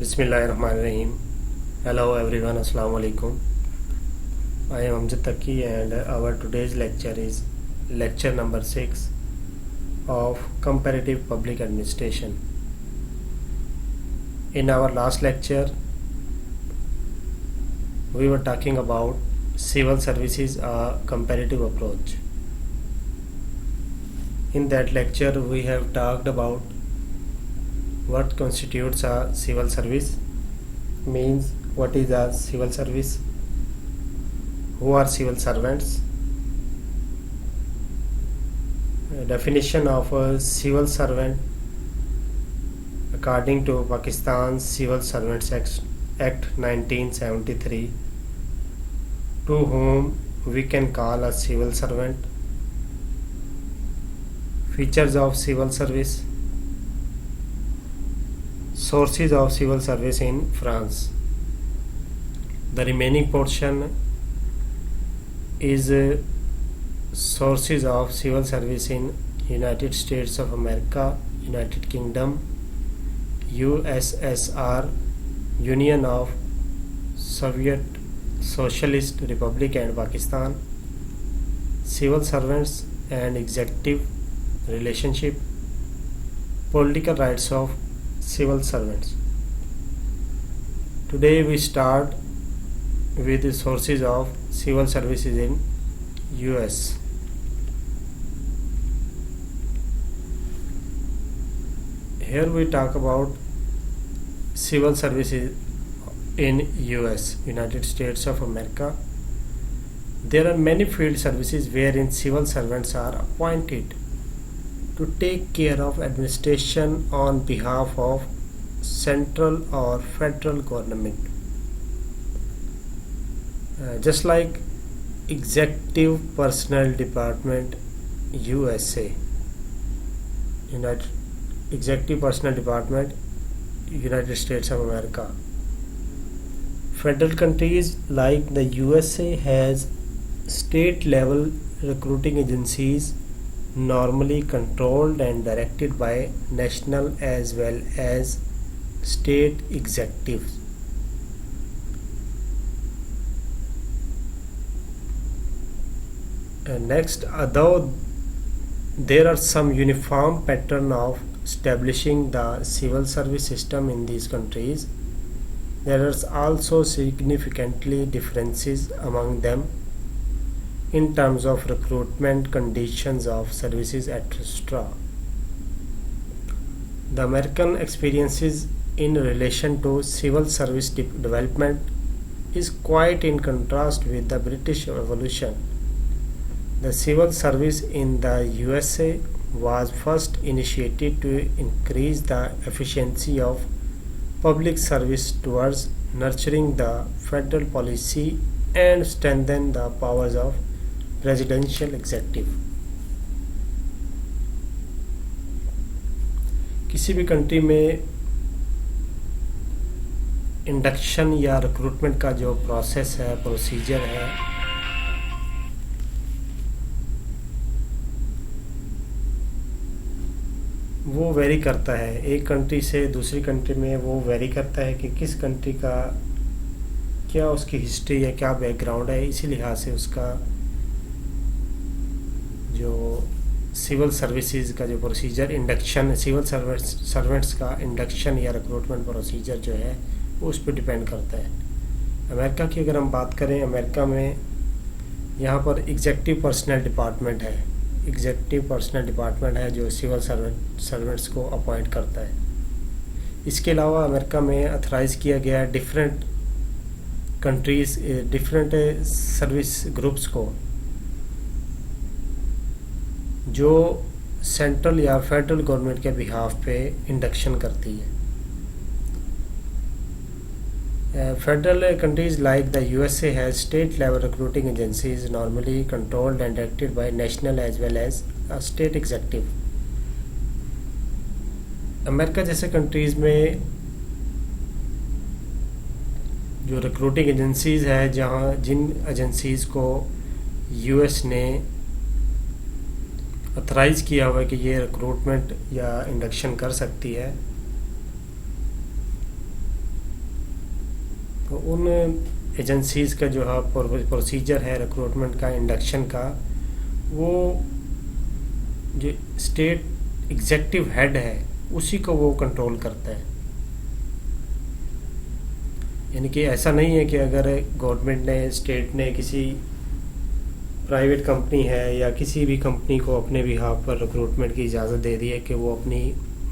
Bismillahirrahmanirrahim. Hello everyone, Assalamu alaikum. I am Amjad Taki and our today's lecture is lecture number 6 of Comparative Public Administration. In our last lecture, we were talking about civil services, a comparative approach. In that lecture, we have talked about what constitutes a civil service, means what is a civil service, who are civil servants, definition of a civil servant according to Pakistan's Civil Servants Act 1973, to whom we can call a civil servant, features of civil service, sources of civil service in France. The remaining portion is sources of civil service in United States of America, United Kingdom, USSR, Union of Soviet Socialist Republic and Pakistan, civil servants and executive relationship, political rights of civil servants. Today we start with the sources of civil services in US. Here we talk about civil services in US, United States of America. There are many field services wherein civil servants are appointed to take care of administration on behalf of central or federal government. Just like Executive Personnel Department USA, Executive Personnel Department, United States of America. Federal countries like the USA has state level recruiting agencies normally controlled and directed by national as well as state executives. Next, although there are some uniform pattern of establishing the civil service system in these countries, there are also significantly differences among them in terms of recruitment, conditions of services, etc. The American experiences in relation to civil service development is quite in contrast with the British Revolution. The civil service in the USA was first initiated to increase the efficiency of public service towards nurturing the federal policy and strengthen the powers of presidential executive. किसी भी country में induction या recruitment का जो process है, procedure है, वो very करता है एक कंट्री से दूसरी कंट्री में. वो वेरी करता है कि किस कंट्री का क्या उसकी हिस्ट्री है, क्या बैकग्राउंड है. इसी लिहाज से उसका जो सिविल सर्विसेज का जो प्रोसीजर इंडक्शन, सिविल सर्वेंट्स का इंडक्शन या रिक्रूटमेंट प्रोसीजर जो है वो उस पर डिपेंड करता है. अमेरिका की अगर हम बात करें, अमेरिका में यहाँ पर एग्जेक्टिव पर्सनल डिपार्टमेंट है. एग्जेक्टिव पर्सनल डिपार्टमेंट है जो सिविल सर्वेंट्स को अपॉइंट करता है. इसके अलावा अमेरिका में अथराइज़ किया गया different countries, different service groups को जो सेंट्रल या फेडरल गवर्नमेंट के बिहाफ पे इंडक्शन करती है. Federal countries like the USA has state level recruiting agencies normally controlled and directed by national as well as a state executive. America जैसे countries में जो रिक्रूटिंग एजेंसीज़ है, जहाँ जिन एजेंसीज़ को यूएस ने अथराइज़ किया हुआ है कि ये रिक्रूटमेंट या इंडक्शन कर सकती है, तो उन एजेंसीज़ का जो है प्रोसीजर है रिक्रूटमेंट का, इंडक्शन का, वो जो स्टेट एग्जेक्टिव हेड है उसी को वो कंट्रोल करता है। यानी कि ऐसा नहीं है कि अगर गवर्नमेंट ने, स्टेट ने किसी प्राइवेट कंपनी है या किसी भी कंपनी को अपने बिहाफ पर रिक्रूटमेंट की इजाज़त दे दी है कि वो अपनी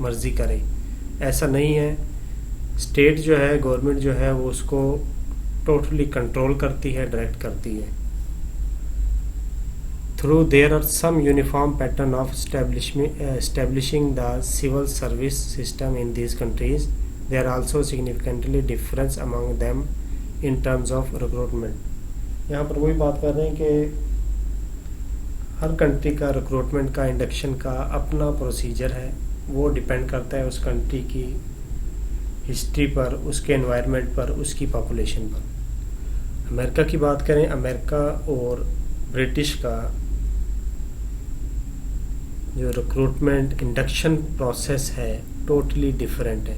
मर्ज़ी करे, ऐसा नहीं है। स्टेट जो है, गवर्नमेंट जो है, वो उसको टोटली कंट्रोल करती है, डायरेक्ट करती है। Through there are some uniform pattern of establishing the civil service system in these countries, there are also significantly difference among them in terms of recruitment। यहाँ पर वही बात कर रहे हैं कि हर कंट्री का रिक्रूटमेंट का, इंडक्शन का अपना प्रोसीजर है। वो डिपेंड करता है उस कंट्री की हिस्ट्री पर, उसके एनवायरनमेंट पर, उसकी पॉपुलेशन पर। अमेरिका की बात करें, अमेरिका और ब्रिटिश का जो रिक्रूटमेंट इंडक्शन प्रोसेस है टोटली डिफरेंट है,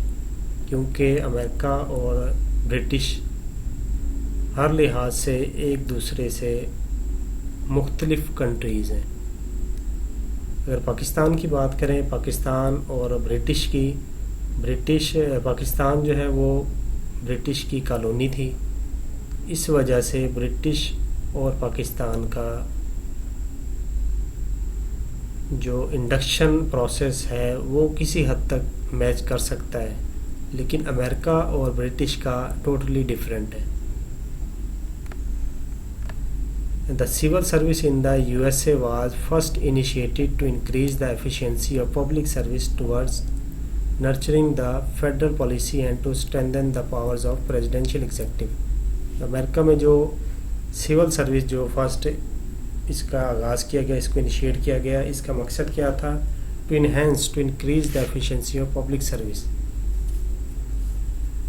क्योंकि अमेरिका और ब्रिटिश हर लिहाज से एक दूसरे से मुख्तलिफ कंट्रीज़ हैं। अगर पाकिस्तान की बात करें, पाकिस्तान और ब्रिटिश की, पाकिस्तान जो है वो ब्रिटिश की कॉलोनी थी। इस वजह से ब्रिटिश और पाकिस्तान का जो इंडक्शन प्रोसेस है वो किसी हद तक मैच कर सकता है, लेकिन अमेरिका और ब्रिटिश का टोटली डिफरेंट है। The civil service in the USA was first initiated to increase the efficiency of public service towards nurturing the federal policy and to strengthen the powers of presidential executive। America में जो civil service जो first इसका आगाज़ किया गया, इसको initiate किया गया, इसका मकसद क्या था? To increase the efficiency of public service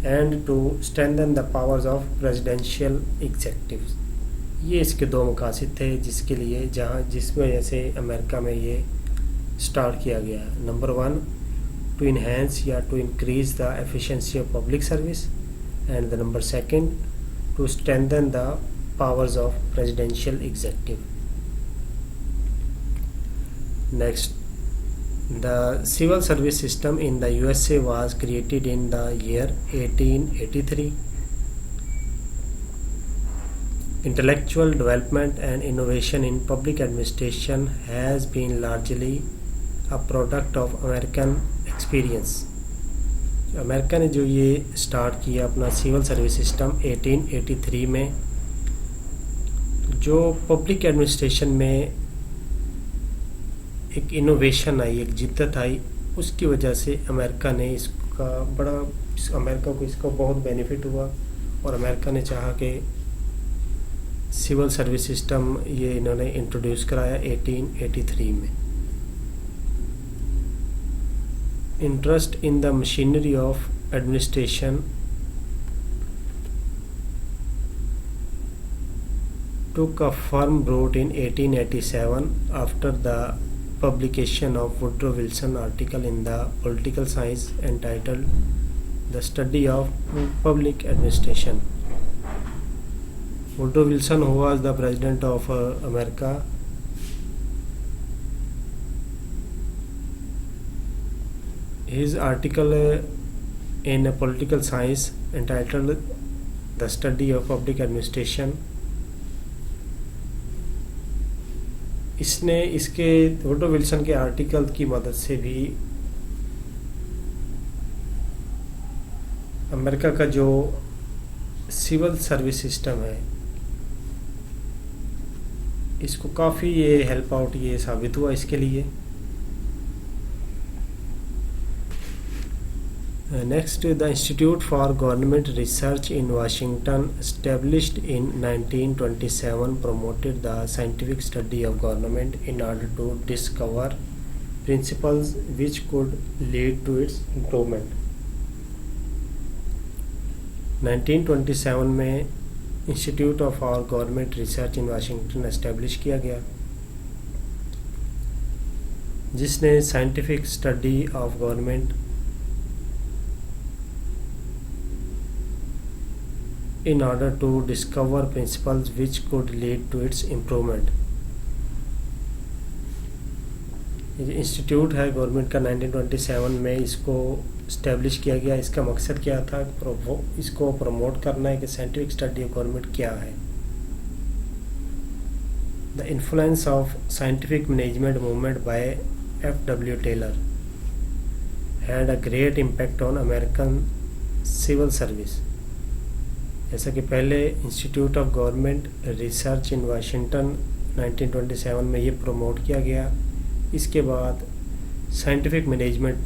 and to strengthen the powers of presidential executives. ये इसके दो मकासद थे जिसके लिए जिस वजह से अमेरिका में ये स्टार्ट किया गया। नंबर 1, टू इन्हेंस या to increase the efficiency of public service, and the number 2, to strengthen the powers of presidential executive। Next, the civil service system in the USA was created in the year 1883। Intellectual development and innovation in public administration has been largely a product of American experience। America ने जो ये start किया अपना civil service system 1883 में, जो public administration में एक innovation आई, एक जिद्दत आई, उसकी वजह से अमेरिका को इसका बहुत बेनिफिट हुआ और अमेरिका ने चाहा कि सिविल सर्विस सिस्टम ये इन्होंने इंट्रोड्यूस कराया 1883 में। Interest in the machinery of administration took a firm root in 1887 after the publication of Woodrow Wilson article in the Political Science entitled The Study of Public Administration। Woodrow Wilson, who was the president of America, his article in Political Science entitled The Study of Public Administration, इसने इसके Woodrow Wilson के article की मदद से भी America का जो civil service system है इसको काफ़ी ये हेल्प आउट ये साबित हुआ इसके लिए। Next, the Institute for Government Research in Washington, established in 1927, promoted the scientific study of government in order to discover principles which could lead to its improvement। 1927 में institute of for government research in Washington establish किया गया, जिसने scientific study of government in order to discover principles which could lead to its improvement. Institute है government का 1927 में इसको establish किया गया. इसका मकसद क्या था? इसको प्रमोट करना है कि साइंटिफिक स्टडी ऑफ गवर्नमेंट क्या है. The influence of scientific management movement by F.W. Taylor had a great impact on American civil service. जैसा कि पहले institute of government research in Washington 1927 में ये प्रमोट किया गया. इसके बाद साइंटिफिक मैनेजमेंट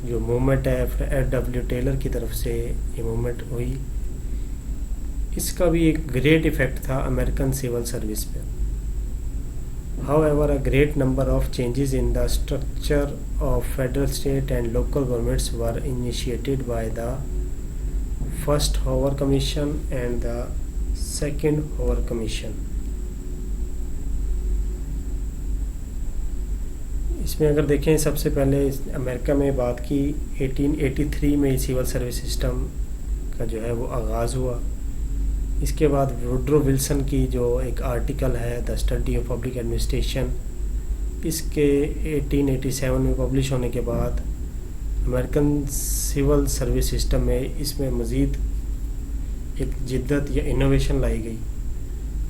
जो मूवमेंट है F.W. टेलर की तरफ से ये मूवमेंट हुई. इसका भी एक ग्रेट इफेक्ट था अमेरिकन सिविल सर्विस पे. However, a great number of changes in the structure of federal, state and local governments were initiated by the first Hoover Commission and the second Hoover Commission. इसमें अगर देखें सबसे पहले America में बात की 1883 में सिविल सर्विस सिस्टम का जो है वो आगाज़ हुआ. इसके बाद वुड्रो विल्सन की जो एक आर्टिकल है the study of public administration, इसके 1887 में पब्लिश होने के बाद अमेरिकन सिविल सर्विस सिस्टम में इसमें मज़ीद एक जिद्दत या इनोवेशन लाई गई.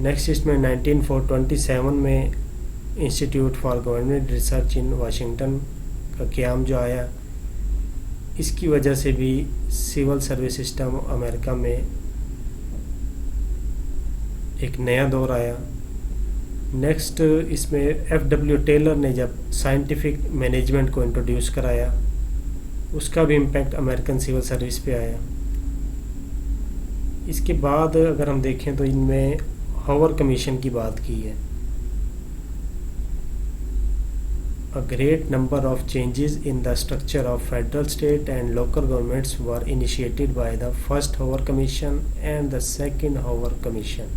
नेक्स्ट इसमें 1927 में institute for government research in Washington का क़याम जो आया, इसकी वजह से भी सिविल सर्विस सिस्टम अमेरिका में एक नया दौर आया. नेक्स्ट इसमें F.W. टेलर ने जब साइंटिफिक मैनेजमेंट को इंट्रोड्यूस कराया, उसका भी इम्पैक्ट अमेरिकन सिविल सर्विस पे आया. इसके बाद अगर हम देखें तो इनमें हॉवर कमीशन की बात की है. A great number of changes in the structure of federal, state and local governments were initiated by the first Hoover Commission and the second Hoover Commission.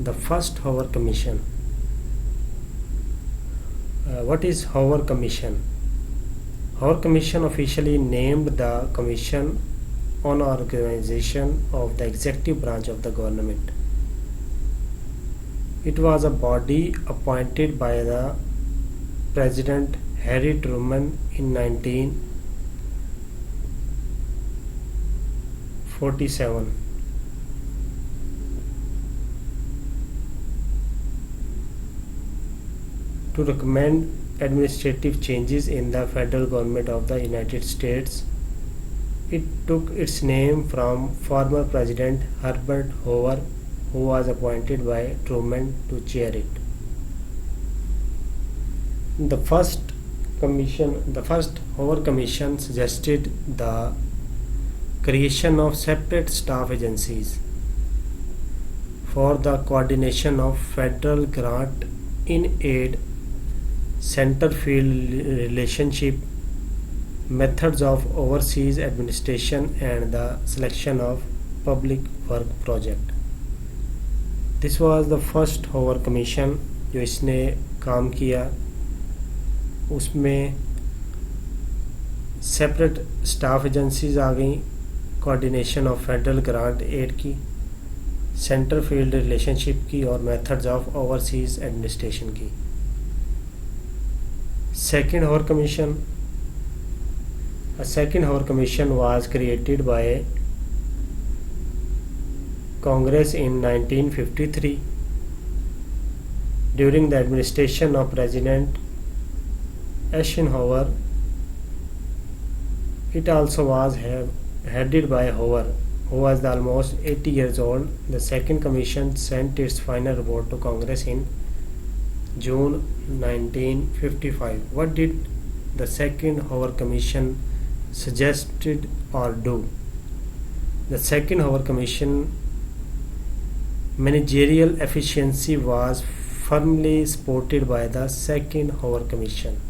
The first Hoover Commission. What is Hoover Commission? Hoover Commission officially named the commission on organization of the executive branch of the government. It was a body appointed by the President Harry Truman in 1947. To recommend administrative changes in the federal government of the United States. It took its name from former President Herbert Hoover, who was appointed by Truman to chair it. The first Hoover Commission suggested the creation of separate staff agencies for the coordination of federal grant in aid, center-field relationship, methods of overseas administration and the selection of public work project. This was the first Hoover Commission जो इसने काम किया. उसमें separate staff agencies आ गई, coordination of federal grant aid की, centre field relationship की और मेथड्स ऑफ ओवरसीज एडमिनिस्ट्रेशन की. Second Hoover commission. A second Hoover Commission was created by Congress in 1953 during the administration of President Eisenhower. It also was headed by Hoover, who was almost 80 years old. The second commission sent its final report to Congress in June 1955. What did the second Hoover Commission suggested or do? The second Hoover Commission managerial efficiency was firmly supported by the second Hoover Commission.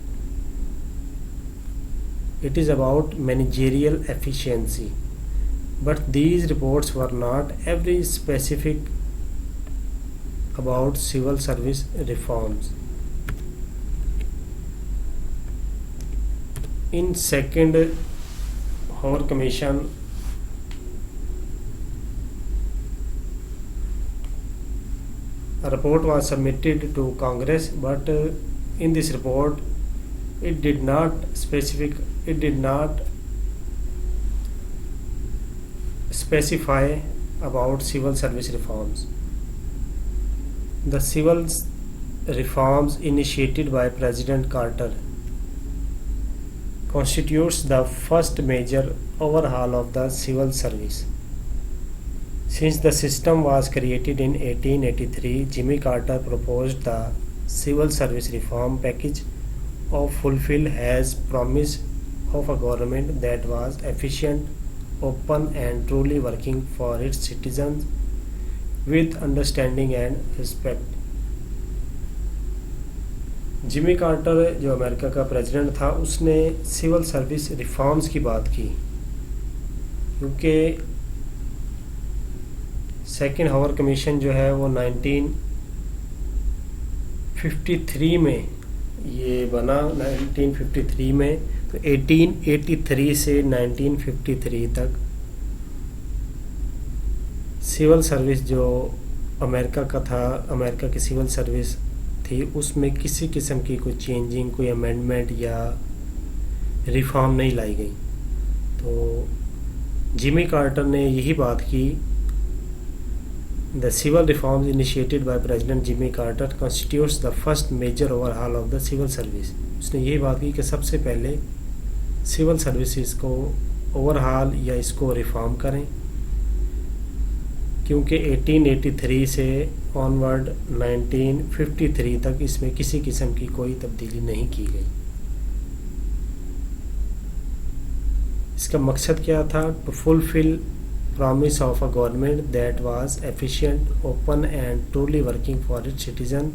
It is about managerial efficiency, but these reports were not every specific about civil service reforms. In second Hoover Commission, a report was submitted to Congress, but in this report it did not specify about civil service reforms. The civil reforms initiated by President Carter constitutes the first major overhaul of the civil service. Since the system was created in 1883, Jimmy Carter proposed the Civil Service Reform Package of fulfill his promise of a government that was efficient, open and truly working for its citizens with understanding and respect. Jimmy Carter जो America का president था, उसने civil service reforms की बात की, क्योंकि second हावर commission जो है वो 1953 में ये बना, 1953 में। तो 1883 से 1953 तक सिविल सर्विस जो अमेरिका का था, अमेरिका की सिविल सर्विस थी, उसमें किसी किस्म की कोई चेंजिंग, कोई अमेंडमेंट या रिफॉर्म नहीं लाई गई। तो जिमी कार्टर ने यही बात की, the civil reforms initiated by President Jimmy Carter constitutes the first major overhaul of the civil service. उसने यही बात की कि सबसे पहले सिविल सर्विसेज को ओवरहॉल या इसको रिफॉर्म करें, क्योंकि 1883 से ऑनवर्ड 1953 तक इसमें किसी किस्म की कोई तब्दीली नहीं की गई। इसका मकसद क्या था? To fulfil promise of a government that was efficient, open and truly working for its citizen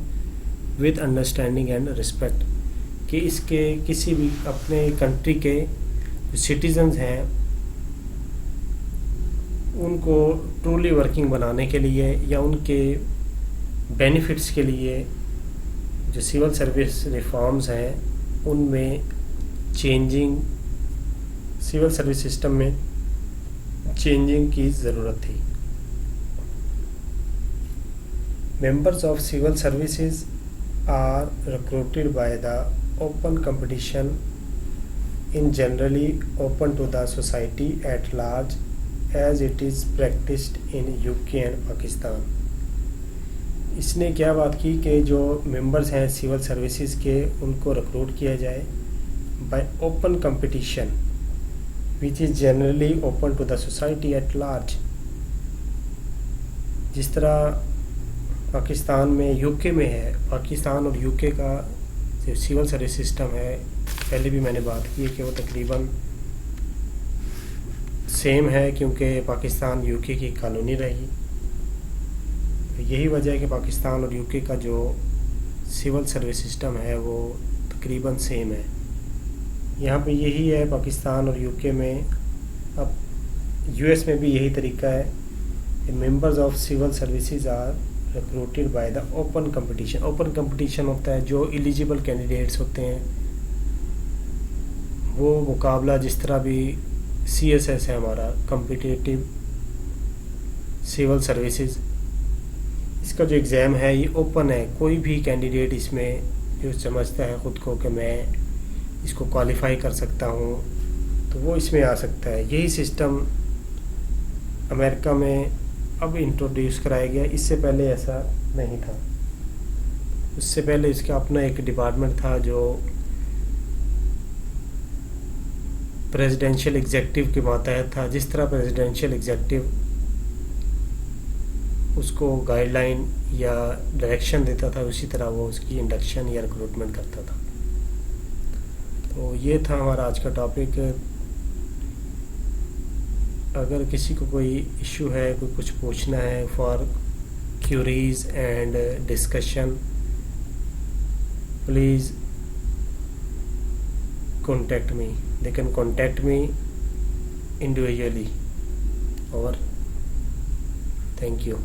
with understanding and respect। कि इसके किसी भी अपने कंट्री के सिटीजन्स हैं उनको ट्रूली वर्किंग बनाने के लिए या उनके बेनिफिट्स के लिए जो सिविल सर्विस रिफॉर्म्स हैं उनमें चेंजिंग, सिविल सर्विस सिस्टम में चेंजिंग की ज़रूरत थी। Members of civil services are recruited by the open competition in generally open to the society at large as it is practised in UK and Pakistan. इसने क्या बात की कि जो मेंबर्स हैं सिविल सर्विसेज के, उनको रिक्रूट किया जाए bye open competition which is generally open to the society at large। जिस तरह पाकिस्तान में, यूके में है, पाकिस्तान और यूके का जो सिविल सर्विस सिस्टम है, पहले भी मैंने बात की है कि वो तकरीबन सेम है, क्योंकि पाकिस्तान यूके की कॉलोनी रही। यही वजह है कि पाकिस्तान और यूके का जो सिविल सर्विस सिस्टम है वो तकरीबन सेम है। यहाँ पे यही है पाकिस्तान और यूके में। अब यूएस में भी यही तरीका है। Members of civil services are recruited by the open competition. Open competition होता है, जो एलिजिबल कैंडिडेट्स होते हैं वो मुकाबला, जिस तरह भी CSS है हमारा, कॉम्पिटिटिव सिविल सर्विसेज, इसका जो एग्ज़ाम है ये ओपन है। कोई भी कैंडिडेट इसमें जो समझता है ख़ुद को कि मैं इसको क्वालिफाई कर सकता हूँ तो वो इसमें आ सकता है। यही सिस्टम अमेरिका में अब इंट्रोड्यूस कराया गया, इससे पहले ऐसा नहीं था। उससे पहले इसका अपना एक डिपार्टमेंट था जो प्रेसिडेंशियल एग्जेक्टिव के मातहत था। जिस तरह प्रेसिडेंशियल एग्जेक्टिव उसको गाइडलाइन या डायरेक्शन देता था, उसी तरह वो उसकी इंडक्शन या रिक्रूटमेंट करता था। तो ये था हमारा आज का टॉपिक। अगर किसी को कोई इशू है, कोई कुछ पूछना है, for queries and discussion, please contact me. They can contact me individually. Over. Thank you.